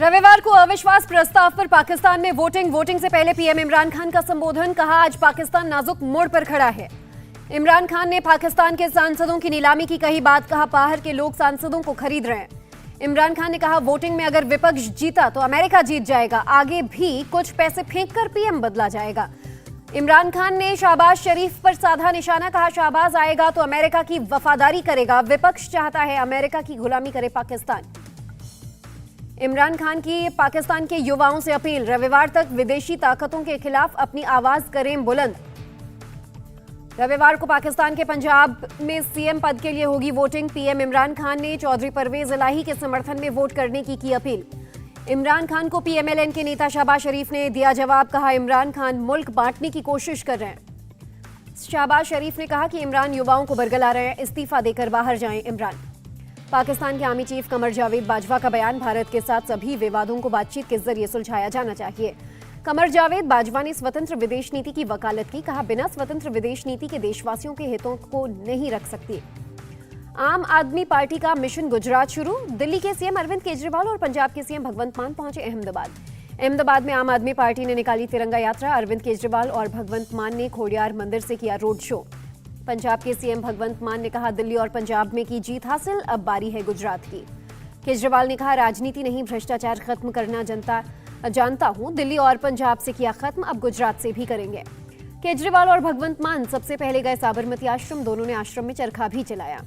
रविवार को अविश्वास प्रस्ताव पर पाकिस्तान में वोटिंग से पहले पीएम इमरान खान का संबोधन। कहा, आज पाकिस्तान नाजुक मोड़ पर खड़ा है। इमरान खान ने पाकिस्तान के सांसदों की नीलामी की कही बात। कहा, बाहर के लोग सांसदों को खरीद रहे हैं। इमरान खान ने कहा, वोटिंग में अगर विपक्ष जीता तो अमेरिका जीत जाएगा। आगे भी कुछ पैसे फेंक कर पीएम बदला जाएगा। इमरान खान ने शहबाज शरीफ पर साधा निशाना। कहा, शहबाज आएगा तो अमेरिका की वफादारी करेगा। विपक्ष चाहता है अमेरिका की गुलामी करे पाकिस्तान। इमरान खान की पाकिस्तान के युवाओं से अपील, रविवार तक विदेशी ताकतों के खिलाफ अपनी आवाज करें बुलंद। रविवार को पाकिस्तान के पंजाब में सीएम पद के लिए होगी वोटिंग। पीएम इमरान खान ने चौधरी परवेज इलाही के समर्थन में वोट करने की अपील। इमरान खान को पीएमएलएन के नेता शहबाज शरीफ ने दिया जवाब। कहा, इमरान खान मुल्क बांटने की कोशिश कर रहे हैं। शहबाज शरीफ ने कहा कि इमरान युवाओं को बरगला रहे हैं, इस्तीफा देकर बाहर जाएं इमरान। पाकिस्तान के आर्मी चीफ कमर जावेद बाजवा का बयान, भारत के साथ सभी विवादों को बातचीत के जरिए सुलझाया जाना चाहिए। कमर जावेद बाजवा ने स्वतंत्र विदेश नीति की वकालत की। कहा, बिना स्वतंत्र विदेश नीति के देशवासियों के हितों को नहीं रख सकती। आम आदमी पार्टी का मिशन गुजरात शुरू। दिल्ली के सीएम अरविंद केजरीवाल और पंजाब के सीएम भगवंत मान पहुंचे अहमदाबाद में आम आदमी पार्टी ने निकाली तिरंगा यात्रा। अरविंद केजरीवाल और भगवंत मान ने खोडियार मंदिर से किया रोड शो। पंजाब के सीएम भगवंत मान ने कहा, दिल्ली और पंजाब में की जीत हासिल, अब बारी है गुजरात की। केजरीवाल ने कहा, राजनीति नहीं भ्रष्टाचार खत्म करना जानता हूं, दिल्ली और पंजाब से किया खत्म, अब गुजरात से भी करेंगे। केजरीवाल और भगवंत मान सबसे पहले गए साबरमती आश्रम। दोनों ने आश्रम में चरखा भी चलाया।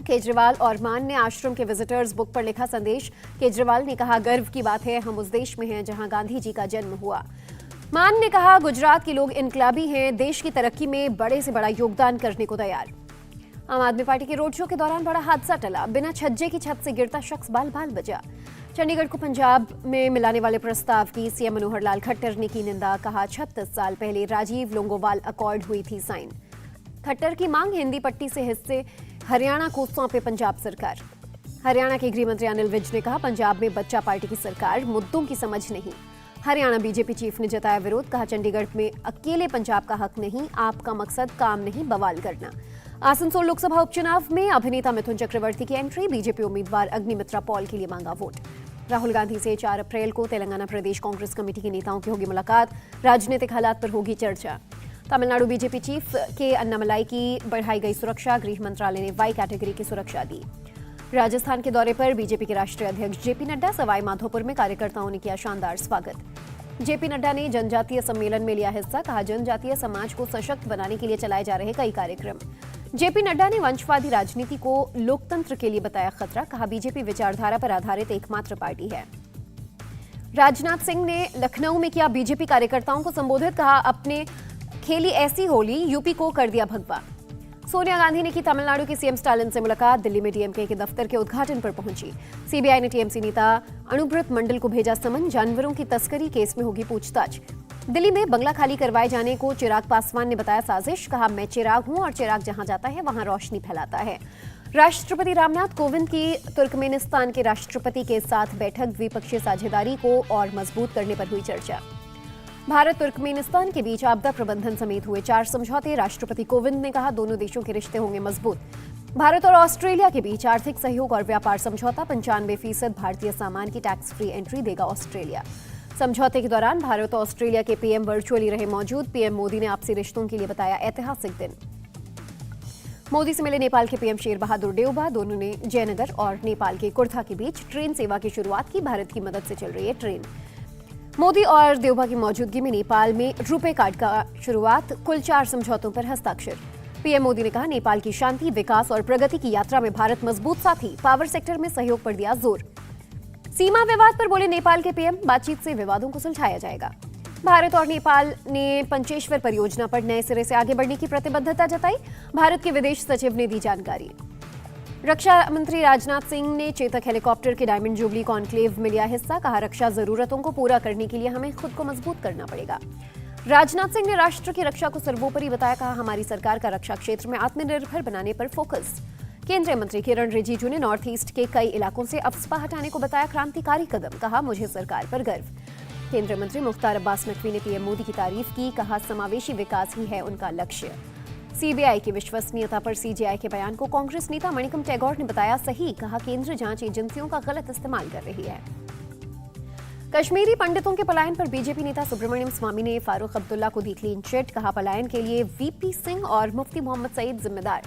केजरीवाल और मान ने आश्रम के विजिटर्स बुक पर लिखा संदेश। केजरीवाल ने कहा, गर्व की बात है, हम उस देश में हैं जहां गांधी जी का जन्म हुआ। मान ने कहा, गुजरात के लोग इनकलाबी हैं, देश की तरक्की में बड़े से बड़ा योगदान करने को तैयार। आम आदमी पार्टी के रोड शो के दौरान बड़ा हादसा टला। बिना छज्जे की छत से गिरता शख्स बाल बाल बचा। चंडीगढ़ को पंजाब में मिलाने वाले प्रस्ताव की सीएम मनोहर लाल खट्टर ने की निंदा। कहा, 36 साल पहले राजीव लोंगोवाल अकॉर्ड हुई थी साइन। खट्टर की मांग, हिंदी पट्टी से हिस्से हरियाणा को सौंपे पंजाब सरकार। हरियाणा के गृह मंत्री अनिल विज ने कहा, पंजाब में बच्चा पार्टी की सरकार, मुद्दों की समझ नहीं। हरियाणा बीजेपी चीफ ने जताया विरोध। कहा, चंडीगढ़ में अकेले पंजाब का हक नहीं, आपका मकसद काम नहीं बवाल करना। आसनसोल लोकसभा उपचुनाव में अभिनेता मिथुन चक्रवर्ती की एंट्री। बीजेपी उम्मीदवार अग्निमित्रा पॉल के लिए मांगा वोट। राहुल गांधी से 4 अप्रैल को तेलंगाना प्रदेश कांग्रेस कमेटी के नेताओं की होगी मुलाकात। राजनीतिक हालात पर होगी चर्चा। तमिलनाडु बीजेपी चीफ के अन्नामलाई की बढ़ाई गई सुरक्षा। गृह मंत्रालय ने वाई कैटेगरी की सुरक्षा दी। राजस्थान के दौरे पर बीजेपी के राष्ट्रीय अध्यक्ष जेपी नड्डा। सवाई माधोपुर में कार्यकर्ताओं ने किया शानदार स्वागत। जेपी नड्डा ने जनजातीय सम्मेलन में लिया हिस्सा। कहा, जनजातीय समाज को सशक्त बनाने के लिए चलाए जा रहे कई कार्यक्रम। जेपी नड्डा ने वंशवादी राजनीति को लोकतंत्र के लिए बताया खतरा। कहा, बीजेपी विचारधारा पर आधारित एकमात्र पार्टी है। राजनाथ सिंह ने लखनऊ में किया बीजेपी कार्यकर्ताओं को संबोधित। कहा, अपने खेली ऐसी होली, यूपी को कर दिया भगवा। सोनिया गांधी ने की तमिलनाडु के सीएम स्टालिन से मुलाकात। दिल्ली में डीएमके के दफ्तर के उद्घाटन पर पहुंची। सीबीआई ने टीएमसी नेता अनुभृत मंडल को भेजा समन। जानवरों की तस्करी केस में होगी पूछताछ। दिल्ली में बंगला खाली करवाए जाने को चिराग पासवान ने बताया साजिश। कहा, मैं चिराग हूं और चिराग जहां जाता है वहां रोशनी फैलाता है। राष्ट्रपति रामनाथ कोविंद की तुर्कमेनिस्तान के राष्ट्रपति के साथ बैठक। द्विपक्षीय साझेदारी को और मजबूत करने पर हुई चर्चा। भारत तुर्कमेनिस्तान के बीच आपदा प्रबंधन समेत हुए 4 समझौते। राष्ट्रपति कोविंद ने कहा, दोनों देशों के रिश्ते होंगे मजबूत। भारत और ऑस्ट्रेलिया के बीच आर्थिक सहयोग और व्यापार समझौता। 95% भारतीय सामान की टैक्स फ्री एंट्री देगा ऑस्ट्रेलिया। समझौते के दौरान भारत और ऑस्ट्रेलिया के पीएम वर्चुअली रहे मौजूद। पीएम मोदी ने आपसी रिश्तों के लिए बताया ऐतिहासिक दिन। मोदी से मिले नेपाल के पीएम शेर बहादुर देउबा। दोनों ने जयनगर और नेपाल के कुर्था के बीच ट्रेन सेवा की शुरुआत की। भारत की मदद से चल रही है ट्रेन। मोदी और देउबा की मौजूदगी में नेपाल में रुपे कार्ड का शुरुआत। कुल 4 समझौतों पर हस्ताक्षर। पीएम मोदी ने कहा, नेपाल की शांति, विकास और प्रगति की यात्रा में भारत मजबूत साथी। पावर सेक्टर में सहयोग पर दिया जोर। सीमा विवाद पर बोले नेपाल के पीएम, बातचीत से विवादों को सुलझाया जाएगा। भारत और नेपाल ने पंचेश्वर परियोजना पर नए सिरे से आगे बढ़ने की प्रतिबद्धता जताई। भारत के विदेश सचिव ने दी जानकारी। रक्षा मंत्री राजनाथ सिंह ने चेतक हेलीकॉप्टर के डायमंड जुबली कॉन्क्लेव में लिया हिस्सा। कहा, रक्षा जरूरतों को पूरा करने के लिए हमें खुद को मजबूत करना पड़ेगा। राजनाथ सिंह ने राष्ट्र की रक्षा को सर्वोपरि बताया। कहा, हमारी सरकार का रक्षा क्षेत्र में आत्मनिर्भर बनाने पर फोकस। केंद्रीय मंत्री किरण रिजिजू ने नॉर्थ ईस्ट के कई इलाकों से अफस्पा हटाने को बताया क्रांतिकारी कदम। कहा, मुझे सरकार पर गर्व। केंद्रीय मंत्री मुख्तार अब्बास नकवी ने पीएम मोदी की तारीफ की। कहा, समावेशी विकास ही है उनका लक्ष्य। सीबीआई की विश्वसनीयता पर सीजेआई के बयान को कांग्रेस नेता मणिकम टैगोर ने बताया सही। कहा, केंद्र जांच एजेंसियों का गलत इस्तेमाल कर रही है। कश्मीरी पंडितों के पलायन पर बीजेपी नेता सुब्रमण्यम स्वामी ने फारूक अब्दुल्ला को दी क्लीन चिट। कहा, पलायन के लिए वीपी सिंह और मुफ्ती मोहम्मद सईद जिम्मेदार।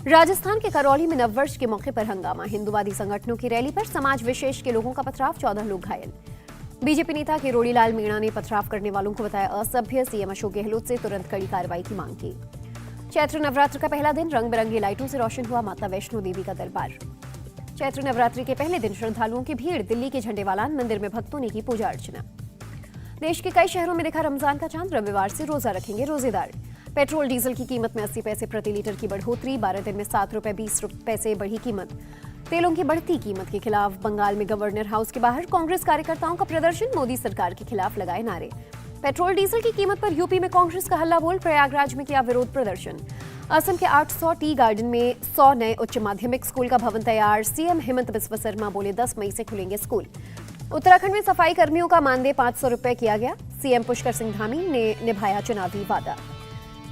राजस्थान के करौली में नववर्ष के मौके पर हंगामा। हिंदुवादी संगठनों की रैली पर समाज विशेष के लोगों का पथराव, 14 लोग घायल। बीजेपी नेता किरोड़ी लाल मीणा ने पथराव करने वालों को बताया असभ्य। सीएम अशोक गहलोत से तुरंत कड़ी कार्रवाई की मांग की। चैत्र नवरात्र का पहला दिन रंग बिरंगी लाइटों से रोशन हुआ माता वैष्णो देवी का दरबार। चैत्र नवरात्रि के पहले दिन श्रद्धालुओं की भीड़। दिल्ली के झंडेवालान मंदिर में भक्तों ने की पूजा अर्चना। देश के कई शहरों में दिखा रमजान का चांद। रविवार से रोजा रखेंगे रोजेदार। पेट्रोल डीजल की कीमत में 80 पैसे प्रति लीटर की बढ़ोतरी। 12 दिन में 7 रुपए 20 पैसे बढ़ी कीमत। तेलों की बढ़ती कीमत के खिलाफ बंगाल में गवर्नर हाउस के बाहर कांग्रेस कार्यकर्ताओं का प्रदर्शन। मोदी सरकार के खिलाफ लगाए नारे। पेट्रोल डीजल की कीमत पर यूपी में कांग्रेस का हल्ला बोल। प्रयागराज में किया विरोध प्रदर्शन। असम के 800 टी गार्डन में 100 नए उच्च माध्यमिक स्कूल का भवन तैयार। सीएम हेमंत बिस्वा शर्मा बोले 10 मई से खुलेंगे स्कूल। उत्तराखंड में सफाई कर्मियों का मानदेय 500 रुपए किया गया। सीएम पुष्कर सिंह धामी ने निभाया चुनावी वादा।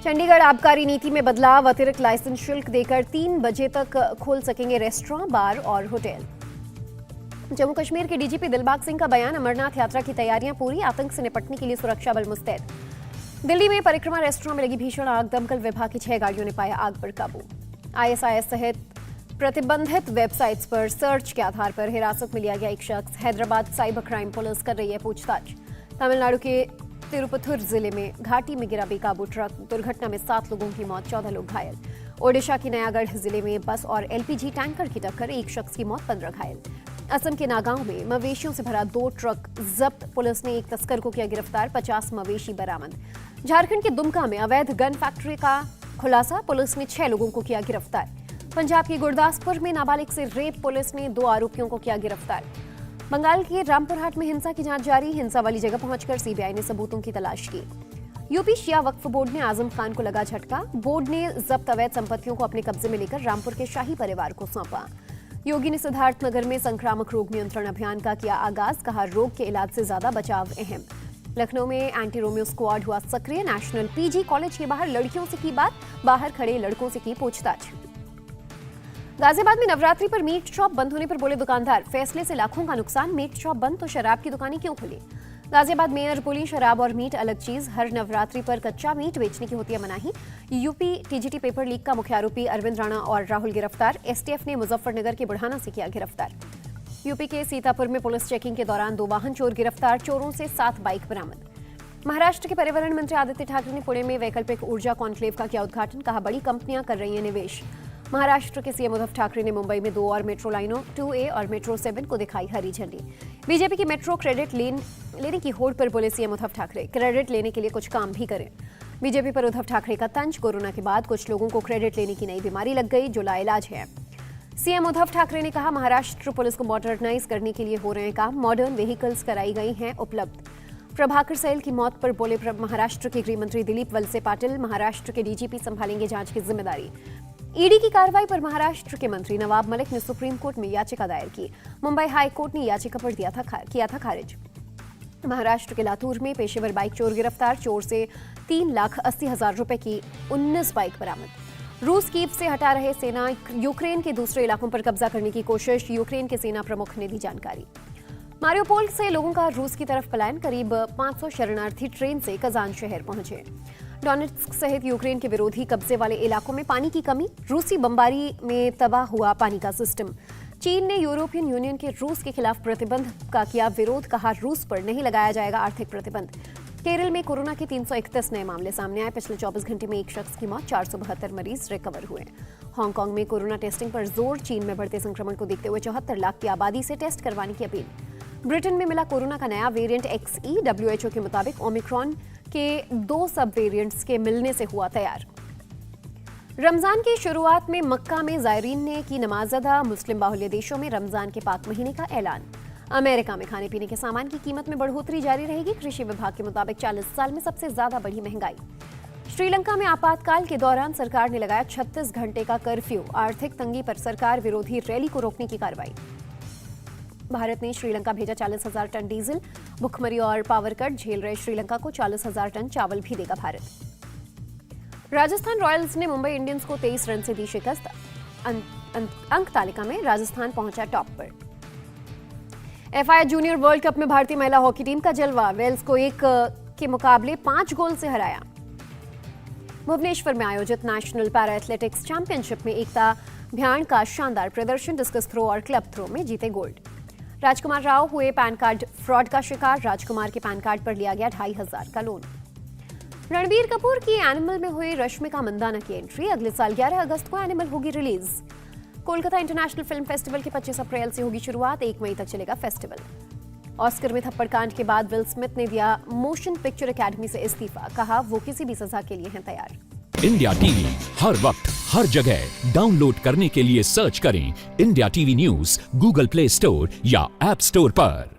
चंडीगढ़ आबकारी नीति में बदलाव। अतिरिक्त लाइसेंस शुल्क देकर 3 बजे तक खोल सकेंगे रेस्टोरेंट, बार और होटल। जम्मू कश्मीर के डीजीपी दिलबाग सिंह का बयान। अमरनाथ यात्रा की तैयारियां पूरी। आतंक से निपटने के लिए सुरक्षा बल मुस्तैद। दिल्ली में परिक्रमा रेस्टोरेंट में लगी भीषण आग। दमकल विभाग की 6 गाड़ियों ने पाया आग पर काबू। आईएसआईएस सहित प्रतिबंधित वेबसाइट्स पर सर्च के आधार पर हिरासत में लिया गया एक शख्स। हैदराबाद साइबर क्राइम पुलिस कर रही है पूछताछ। तमिलनाडु के तिरुपथुर जिले में घाटी में गिरा बेकाबू ट्रक। दुर्घटना में 7 लोगों की मौत, 14 लोग घायल। ओडिशा के नयागढ़ जिले में बस और एलपीजी टैंकर की टक्कर, एक शख्स की मौत, 15 घायल। असम के नागांव में मवेशियों से भरा 2 ट्रक जब्त। पुलिस ने एक तस्कर को किया गिरफ्तार, 50 मवेशी बरामद। झारखंड के दुमका में अवैध गन फैक्ट्री का खुलासा। पुलिस ने 6 लोगों को किया गिरफ्तार। पंजाब के गुरदासपुर में नाबालिग से रेप। पुलिस ने 2 आरोपियों को किया गिरफ्तार। बंगाल के रामपुरहाट में हिंसा की जांच जारी। हिंसा वाली जगह पहुंचकर सीबीआई ने सबूतों की तलाश की। यूपी शिया वक्फ बोर्ड ने आजम खान को लगा झटका। बोर्ड ने जब्त अवैध संपत्तियों को अपने कब्जे में लेकर रामपुर के शाही परिवार को सौंपा। योगी ने सिद्धार्थनगर में संक्रामक रोग नियंत्रण अभियान का किया आगाज। कहा, रोग के इलाज से ज्यादा बचाव अहम। लखनऊ में एंटी रोमियो स्क्वाड हुआ सक्रिय। नेशनल पीजी कॉलेज के बाहर लड़कियों से की बात, बाहर खड़े लड़कों से की पूछताछ। गाजियाबाद में नवरात्रि पर मीट शॉप बंद होने पर बोले दुकानदार, फैसले से लाखों का नुकसान। मीट शॉप बंद तो शराब की दुकानें क्यों खुली? गाजियाबाद मेयर बोली, शराब और मीट अलग चीज। हर नवरात्रि पर कच्चा मीट बेचने की होती है मनाही। यूपी टीजीटी पेपर लीक का मुख्य आरोपी अरविंद राणा और राहुल गिरफ्तार। एसटीएफ ने मुजफ्फरनगर के बुढ़ाना से किया गिरफ्तार। यूपी के सीतापुर में पुलिस चेकिंग के दौरान 2 वाहन चोर गिरफ्तार। चोरों से 7 बाइक बरामद। महाराष्ट्र के पर्यावरण मंत्री आदित्य ठाकरे ने पुणे में वैकल्पिक ऊर्जा कॉन्क्लेव का किया उद्घाटन। कहा, बड़ी कंपनियां कर रही हैं निवेश। महाराष्ट्र के सीएम उद्धव ठाकरे ने मुंबई में 2 और मेट्रो लाइनों 2A और मेट्रो 7 को दिखाई हरी झंडी। बीजेपी की मेट्रो क्रेडिट लेने की होड़ पर बोले सीएम उद्धव ठाकरे, क्रेडिट लेने के लिए कुछ काम भी करें। बीजेपी पर उद्धव ठाकरे का तंज। कोरोना के बाद कुछ लोगों को क्रेडिट लेने की नई बीमारी लग गई जो लाइलाज है। सीएम उद्धव ठाकरे ने कहा, महाराष्ट्र पुलिस को मॉडर्नाइज करने के लिए हो रहे हैं काम। मॉडर्न व्हीकल्स कराई गई हैं उपलब्ध। प्रभाकर सैल की मौत पर बोले महाराष्ट्र के गृह मंत्री दिलीप वलसे पाटिल, महाराष्ट्र के डीजीपी संभालेंगे जांच की जिम्मेदारी। ईडी की कार्रवाई पर महाराष्ट्र के मंत्री नवाब मलिक ने सुप्रीम कोर्ट में याचिका दायर की। मुंबई हाई कोर्ट ने याचिका पर किया था खारिज। महाराष्ट्र के लातूर में पेशेवर बाइक चोर गिरफ्तार। चोर से 3,80,000 रुपए की 19 बाइक बरामद। रूस कीव से हटा रहे सेना। यूक्रेन के दूसरे इलाकों पर कब्जा करने की कोशिश। यूक्रेन के सेना प्रमुख ने दी जानकारी। मारियोपोल से लोगों का रूस की तरफ पलायन। करीब 500 शरणार्थी ट्रेन से कजान शहर पहुंचे। डोनेट्स्क सहित यूक्रेन के विरोधी कब्जे वाले इलाकों में पानी की कमी। रूसी बमबारी में तबाह हुआ पानी का सिस्टम। चीन ने यूरोपियन यूनियन के रूस के खिलाफ प्रतिबंध का किया विरोध। कहा, रूस पर नहीं लगाया जाएगा आर्थिक प्रतिबंध। केरल में कोरोना के 331 नए मामले सामने आए। पिछले 24 घंटे में एक शख्स की मौत, 472 मरीज रिकवर हुए। हांगकांग में कोरोना टेस्टिंग पर जोर। चीन में बढ़ते संक्रमण को देखते हुए 74 लाख की आबादी से टेस्ट करवाने की अपील। ब्रिटेन में मिला कोरोना का नया वेरिएंट XE। WHO के मुताबिक ओमिक्रॉन के 2 सब वेरिएंट्स के मिलने से हुआ तैयार। रमजान की शुरुआत में मक्का में जायरीन ने की नमाज अदा। मुस्लिम बाहुल्य देशों में रमजान के पाक महीने का ऐलान। अमेरिका में खाने पीने के सामान की कीमत में बढ़ोतरी जारी रहेगी। कृषि विभाग के मुताबिक 40 साल में सबसे ज्यादा बढ़ी महंगाई। श्रीलंका में आपातकाल के दौरान सरकार ने लगाया 36 घंटे का कर्फ्यू। आर्थिक तंगी पर सरकार विरोधी रैली को रोकने की कार्रवाई। भारत ने श्रीलंका भेजा 40,000 टन डीजल। भुखमरी और पावर कट झेल रहे श्रीलंका को 40,000 टन चावल भी देगा भारत। राजस्थान रॉयल्स ने मुंबई इंडियंस को 23 रन से दी शिकस्त। अंक तालिका में राजस्थान पहुंचा टॉप पर। एफआई जूनियर वर्ल्ड कप में भारतीय महिला हॉकी टीम का जलवा, वेल्स को 1 के मुकाबले 5 गोल से हराया। भुवनेश्वर में आयोजित नेशनल पैरा एथलेटिक्स चैंपियनशिप में एकता भ्याण का शानदार प्रदर्शन, डिस्कस थ्रो और क्लब थ्रो में जीते गोल्ड। राजकुमार राव हुए पैन कार्ड फ्रॉड का शिकार, राजकुमार के पैन कार्ड पर लिया गया 2500 का लोन। रणबीर कपूर की एनिमल में हुई रश्मिका मंदाना की एंट्री, अगले साल 11 अगस्त को एनिमल होगी release. Kolkata international film festival की 25 अप्रैल से होगी शुरुआत, 1 मई तक चलेगा फेस्टिवल। ऑस्कर में थप्पड़ कांड के बाद विल स्मिथ ने दिया मोशन पिक्चर एकेडमी से इस्तीफा, कहा वो किसी भी सजा के लिए हैं तैयार। इंडिया टीवी हर वक्त हर जगह डाउनलोड करने के लिए सर्च करें India TV news Google play store या ऐप स्टोर पर।